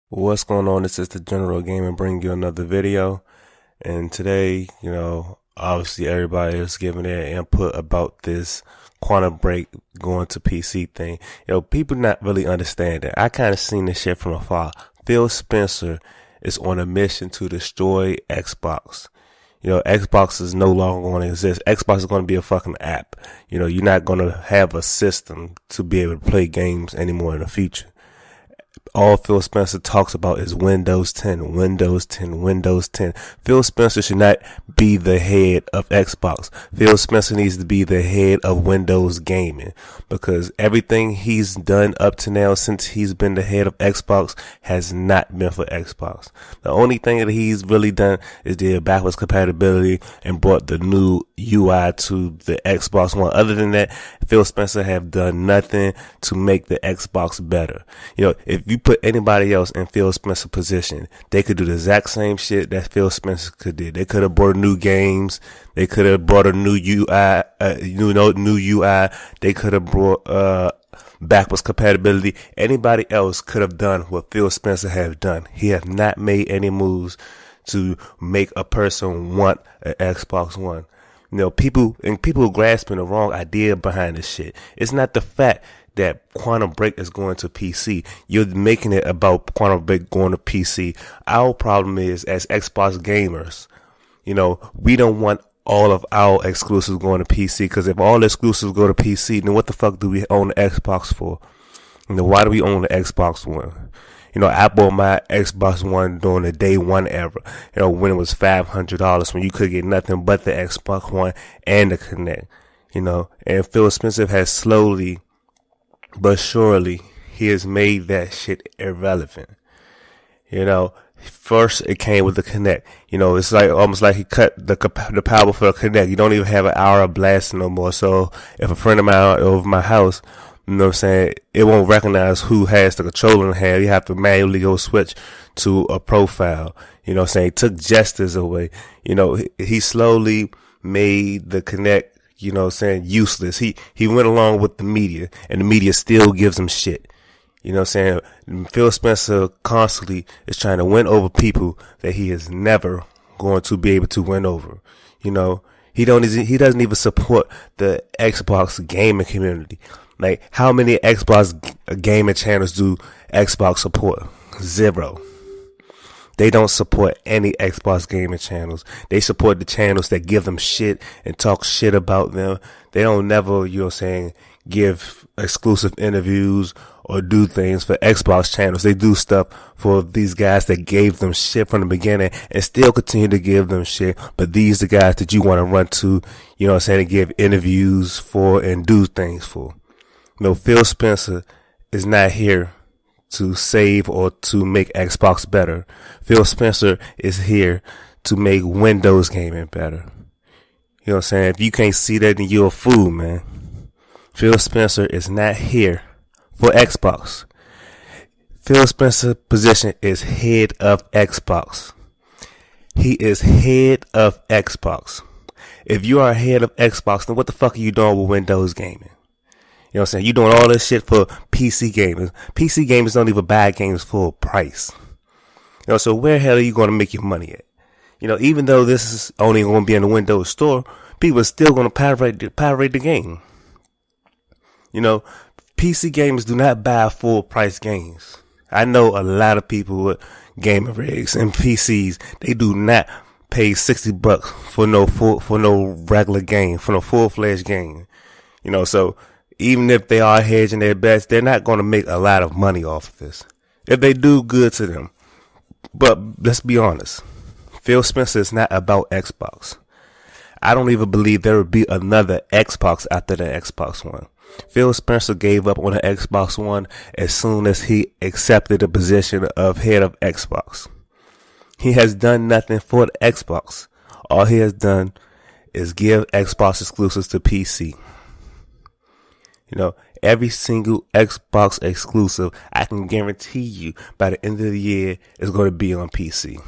What's going on? This is the General Gamer bringing you another video. And today, obviously everybody is giving their input about this Quantum Break going to PC thing. People not really understanding. I kind of seen this shit from afar. Phil Spencer is on a mission to destroy Xbox. Xbox is no longer going to exist. Xbox is going to be a fucking app. You're not going to have a system to be able to play games anymore in the future. All Phil Spencer talks about is Windows 10, Windows 10, Windows 10. Phil Spencer should not be the head of Xbox. Phil Spencer needs to be the head of Windows gaming, because everything he's done up to now since he's been the head of Xbox has not been for Xbox. The only thing that he's really done is did backwards compatibility and brought the new UI to the Xbox One. Other than that, Phil Spencer have done nothing to make the Xbox better. If you put anybody else in Phil Spencer's position, they could do the exact same shit that Phil Spencer could do. They could have brought new games. They could have brought a new UI, new UI. They could have brought backwards compatibility. Anybody else could have done what Phil Spencer have done. He have not made any moves to make a person want an Xbox One. People grasping the wrong idea behind this shit. It's not the fact that Quantum Break is going to PC. You're making it about Quantum Break going to PC. Our problem is, as Xbox gamers, we don't want all of our exclusives going to PC, because if all exclusives go to PC, then what the fuck do we own the Xbox for? Why do we own the Xbox One? I bought my Xbox One during the day one era, when it was $500, when you could get nothing but the Xbox One and the Kinect, and Phil Spencer has slowly but surely, he has made that shit irrelevant. First it came with the Kinect. It's like almost like he cut the power for the Kinect. You don't even have an hour of blasting no more. So if a friend of mine over my house, it won't recognize who has the controller in the hand. You have to manually go switch to a profile. Took gestures away. He slowly made the Kinect, useless. He went along with the media, and the media still gives him shit. Phil Spencer constantly is trying to win over people that he is never going to be able to win over. He doesn't even support the Xbox gaming community. Like, how many Xbox gaming channels do Xbox support? Zero. They don't support any Xbox gaming channels. They support the channels that give them shit and talk shit about them. They don't never, give exclusive interviews or do things for Xbox channels. They do stuff for these guys that gave them shit from the beginning and still continue to give them shit. But these are the guys that you want to run to, and give interviews for and do things for. Phil Spencer is not here to save or to make Xbox better. Phil Spencer is here to make Windows gaming better. If you can't see that, then you're a fool, man. Phil Spencer is not here for Xbox. Phil Spencer's position is head of Xbox. He is head of Xbox. If you are head of Xbox, then what the fuck are you doing with Windows gaming? You're doing all this shit for PC gamers. PC gamers don't even buy games full price. So where the hell are you going to make your money at? Even though this is only going to be in the Windows Store, people are still going to pirate the game. PC gamers do not buy full price games. I know a lot of people with gaming rigs and PCs. They do not pay $60 for no regular game, for no full fledged game. So even if they are hedging their bets, they're not going to make a lot of money off of this. If they do, good to them. But let's be honest. Phil Spencer is not about Xbox. I don't even believe there would be another Xbox after the Xbox One. Phil Spencer gave up on the Xbox One as soon as he accepted the position of head of Xbox. He has done nothing for the Xbox. All he has done is give Xbox exclusives to PC. Every single Xbox exclusive, I can guarantee you by the end of the year, is going to be on PC.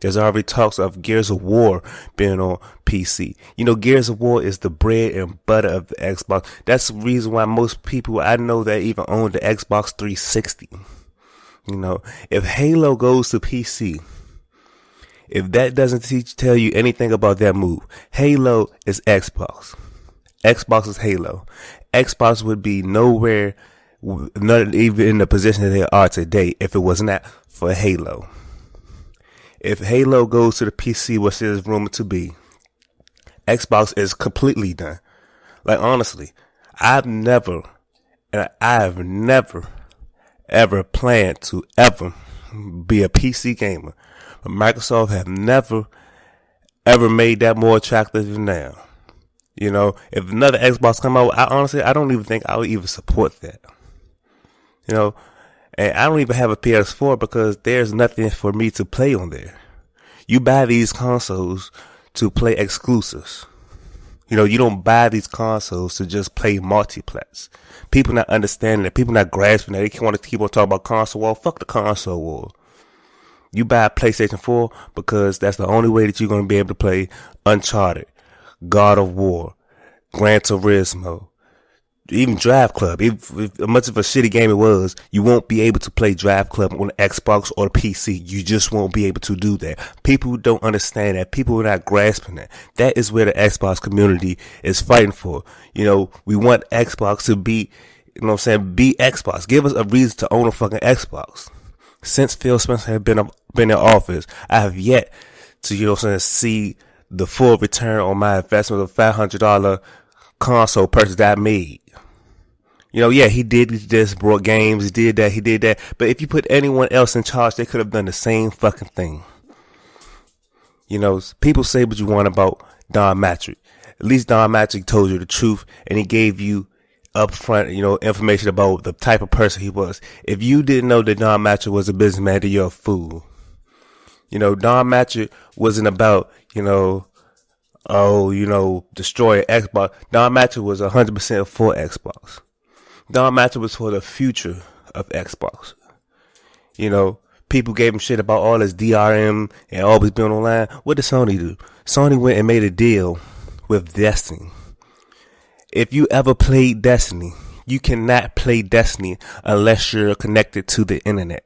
There's already talks of Gears of War being on PC. Gears of War is the bread and butter of the Xbox. That's the reason why most people I know that even own the Xbox 360. You know, if Halo goes to PC, if that doesn't tell you anything about that move, Halo is Xbox. Xbox is Halo. Xbox would be nowhere, not even in the position that they are today, if it was not for Halo. If Halo goes to the PC, which is rumored to be, Xbox is completely done. Like, honestly, I have never ever planned to ever be a PC gamer. But Microsoft have never ever made that more attractive than now. You know, if another Xbox come out, I don't even think I would even support that. You know, and I don't even have a PS4 because there's nothing for me to play on there. You buy these consoles to play exclusives. You know, you don't buy these consoles to just play multiplats. People not understanding that. People not grasping that. They want to keep on talking about console war. Fuck the console war. You buy a PlayStation 4 because that's the only way that you're going to be able to play Uncharted, God of War, Gran Turismo, even Drive Club. If much of a shitty game it was, you won't be able to play Drive Club on the Xbox or the PC. You just won't be able to do that. People don't understand that. People are not grasping that. That is where the Xbox community is fighting for. You know, we want Xbox to be, you know what I'm saying, be Xbox. Give us a reason to own a fucking Xbox. Since Phil Spencer has been in office, I have yet to, you know what I'm saying, see the full return on my investment of $500 console purchase that I made. You know, yeah, he did this, brought games, he did that. But if you put anyone else in charge, they could have done the same fucking thing. You know, people say what you want about Don Matrick. At least Don Matrick told you the truth, and he gave you upfront, you know, information about the type of person he was. If you didn't know that Don Matrick was a businessman, then you're a fool. You know, Don Matrick wasn't about, you know, destroy Xbox. Don Matrick was 100% for Xbox. Don Matrick was for the future of Xbox. You know, people gave him shit about all his DRM and always being online. What did Sony do? Sony went and made a deal with Destiny. If you ever played Destiny, you cannot play Destiny unless you're connected to the internet.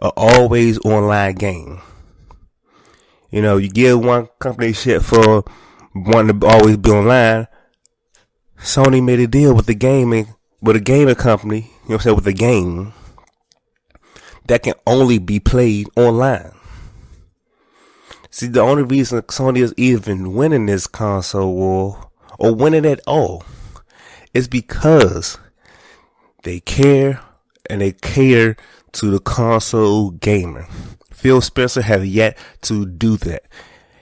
An always online game. You know, you give one company shit for wanting to always be online. Sony made a deal with a gaming company, you know what I'm saying, with a game that can only be played online. See, the only reason Sony is even winning this console war, or winning at all, is because they care and they cater to the console gamer. Phil Spencer have yet to do that.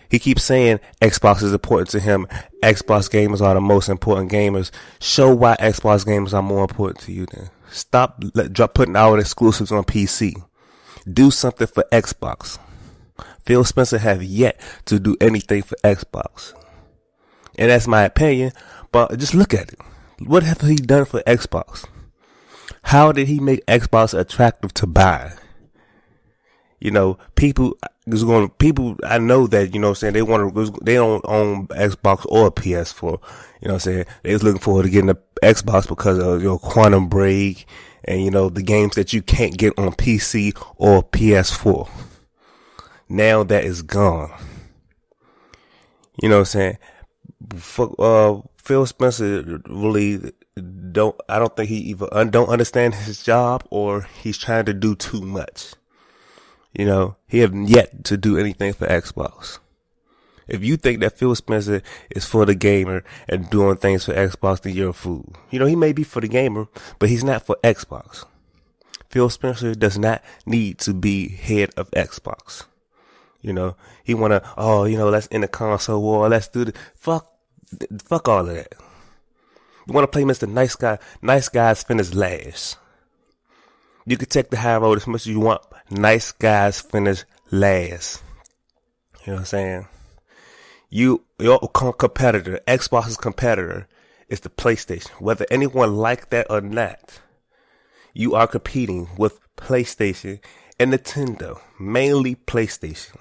He keeps saying Xbox is important to him. Xbox gamers are the most important gamers. Show why Xbox gamers are more important to you then. Stop putting out exclusives on PC. Do something for Xbox. Phil Spencer have yet to do anything for Xbox. And that's my opinion, but just look at it. What have he done for Xbox? How did he make Xbox attractive to buy? You know, people, I know that, you know what I'm saying, they don't own Xbox or PS4. You know what I'm saying? They was looking forward to getting the Xbox because of, you know, Quantum Break and, you know, the games that you can't get on PC or PS4. Now that is gone. You know what I'm saying? Phil Spencer really I don't think he either don't understand his job or he's trying to do too much. You know, he have yet to do anything for Xbox. If you think that Phil Spencer is for the gamer and doing things for Xbox, then you're a fool. You know, he may be for the gamer, but he's not for Xbox. Phil Spencer does not need to be head of Xbox. You know, he wanna, let's end the console war, let's do the fuck all of that. You wanna play Mr. Nice Guy? Nice guys finish last. You can take the high road as much as you want. Nice guys finish last. You know what I'm saying? Your competitor, Xbox's competitor, is the PlayStation. Whether anyone like that or not, you are competing with PlayStation and Nintendo. Mainly PlayStation.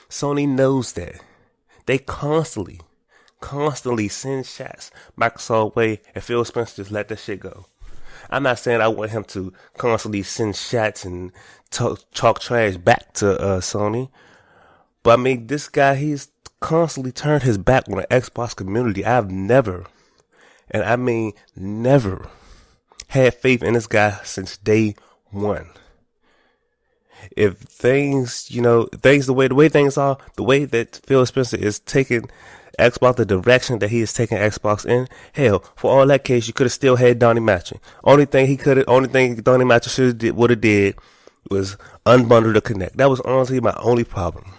Sony knows that. They constantly send shots Microsoft way, and Phil Spencer just let that shit go. I'm not saying I want him to constantly send shots and talk trash back to Sony. But I mean, this guy, he's constantly turned his back on the Xbox community. I've never, and I mean never, had faith in this guy since day one. If things, the way things are, the way that Phil Spencer is taking Xbox, the direction that he is taking Xbox in, hell, for all that case, you could have still had Donnie Matching. Only thing Donnie Matching would have did was unbundle the Kinect. That was honestly my only problem.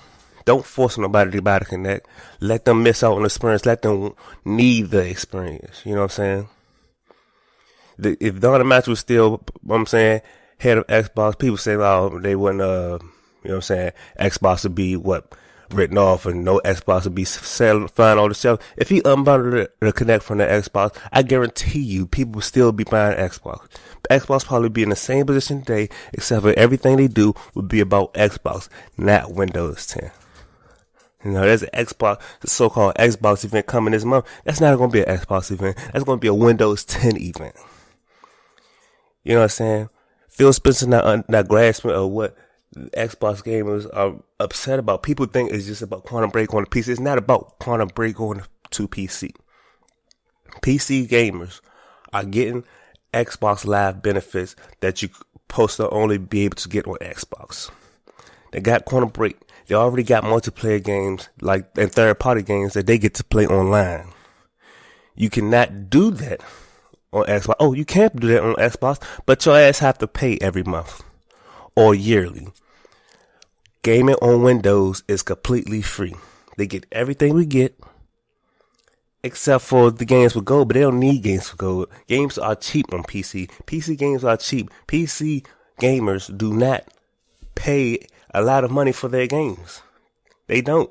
Don't force nobody to buy the Kinect. Let them miss out on the experience. Let them need the experience. You know what I'm saying? If Donnie Matching was still, head of Xbox, people say, oh, they wouldn't, Xbox would be written off and no Xbox would be flying on the shelf. If he unbundled the Kinect from the Xbox, I guarantee you people would still be buying Xbox. Xbox probably be in the same position today, except for everything they do would be about Xbox, not Windows 10. There's an Xbox, the so-called Xbox event coming this month. That's not going to be an Xbox event. That's going to be a Windows 10 event. You know what I'm saying? Phil Spencer not grasping of what Xbox gamers are upset about. People think it's just about Quantum Break on the PC. It's not about Quantum Break on to PC. PC gamers are getting Xbox Live benefits that you supposed to only be able to get on Xbox. They got Quantum Break. They already got multiplayer games and third-party games that they get to play online. You cannot do that on Xbox. Oh, you can't do that on Xbox, but your ass have to pay every month or yearly. Gaming on Windows is completely free. They get everything we get, except for the games for gold, but they don't need games for gold. Games are cheap on PC. PC games are cheap. PC gamers do not pay a lot of money for their games. They don't.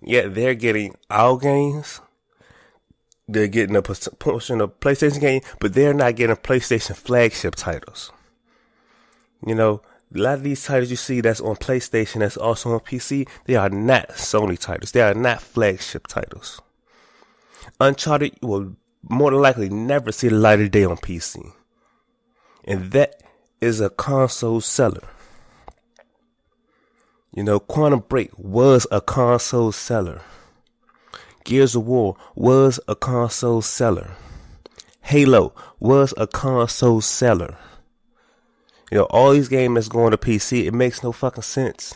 Yet they're getting our games. They're getting a portion of PlayStation game, but they're not getting PlayStation flagship titles. A lot of these titles you see that's on PlayStation, that's also on PC, they are not Sony titles. They are not flagship titles. Uncharted will more than likely never see the light of day on PC. And that is a console seller. Quantum Break was a console seller. Gears of War was a console seller. Halo was a console seller. All these games that's going to PC, it makes no fucking sense.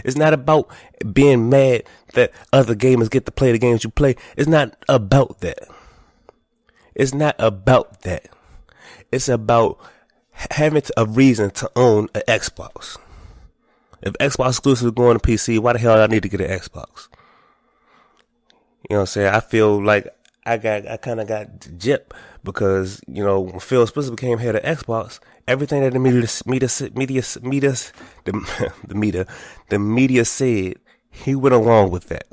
It's not about being mad that other gamers get to play the games you play. It's not about that. It's not about that. It's about having a reason to own an Xbox. If Xbox exclusive is going to PC, why the hell do I need to get an Xbox? You know what I'm saying? I feel like I kind of got gypped because, when Phil Spencer became head of Xbox, everything that the media said, he went along with that.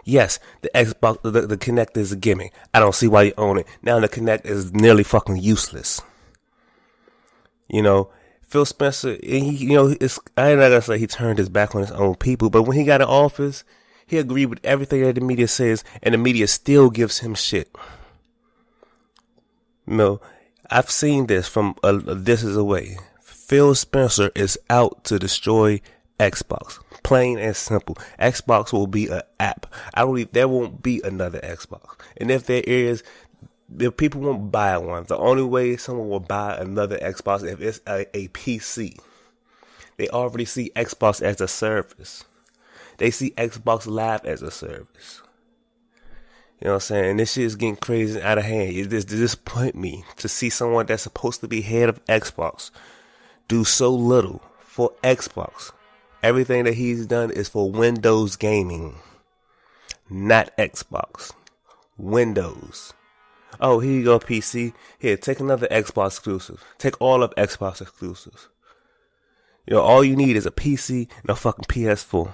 Yes, the Xbox, the Kinect is a gimmick. I don't see why you own it. Now the Kinect is nearly fucking useless. Phil Spencer, I ain't not gonna say he turned his back on his own people, but when he got in office, he agreed with everything that the media says, and the media still gives him shit. I've seen this from This Is a Way. Phil Spencer is out to destroy Xbox. Plain and simple. Xbox will be an app. I believe there won't be another Xbox. And if there is, the people won't buy one. The only way someone will buy another Xbox if it's a PC. They already see Xbox as a service. They see Xbox Live as a service. You know what I'm saying? And this shit is getting crazy out of hand. It just disappoint me to see someone that's supposed to be head of Xbox do so little for Xbox. Everything that he's done is for Windows gaming, not Xbox. Windows. Oh, here you go, PC. Here, take another Xbox exclusive. Take all of Xbox exclusives. All you need is a PC and a fucking PS4.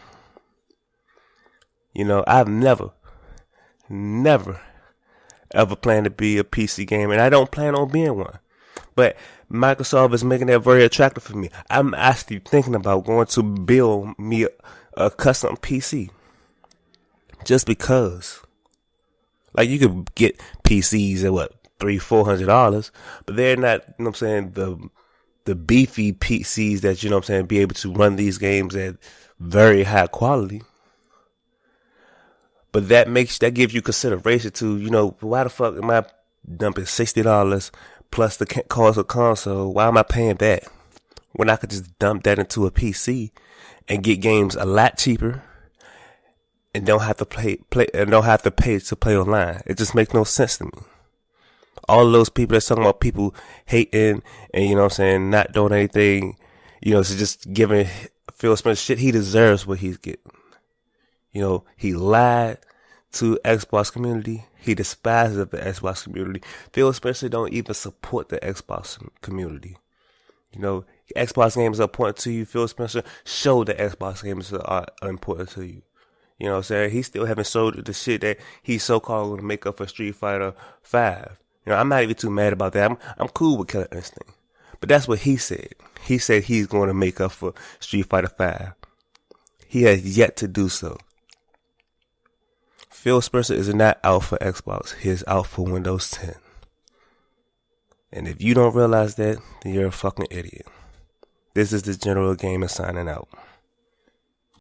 I've never ever planned to be a PC gamer, and I don't plan on being one. But Microsoft is making that very attractive for me. I'm actually thinking about going to build me a custom PC. Just because. You could get PCs at $300-$400, but they're not, you know what I'm saying, the beefy PCs that, you know what I'm saying, be able to run these games at very high quality. But that gives you consideration to, you know, why the fuck am I dumping $60 plus the cost of console? Why am I paying that when I could just dump that into a PC and get games a lot cheaper and don't have to pay to play online? It just makes no sense to me. All of those people that's talking about people hating and, you know what I'm saying, not doing anything, you know, so just giving Phil Spencer shit, he deserves what he's getting. You know, he lied to Xbox community. He despises the Xbox community. Phil Spencer don't even support the Xbox community. You know, Xbox games are important to you. Phil Spencer showed that Xbox games are important to you. You know what I'm saying? He still haven't sold the shit that he's so-called going to make up for Street Fighter 5. You know, I'm not even too mad about that. I'm cool with Killer Instinct. But that's what he said. He said he's going to make up for Street Fighter 5. He has yet to do so. Phil Spencer is not out for Xbox. He is out for Windows 10. And if you don't realize that, then you're a fucking idiot. This is the General Gamer signing out.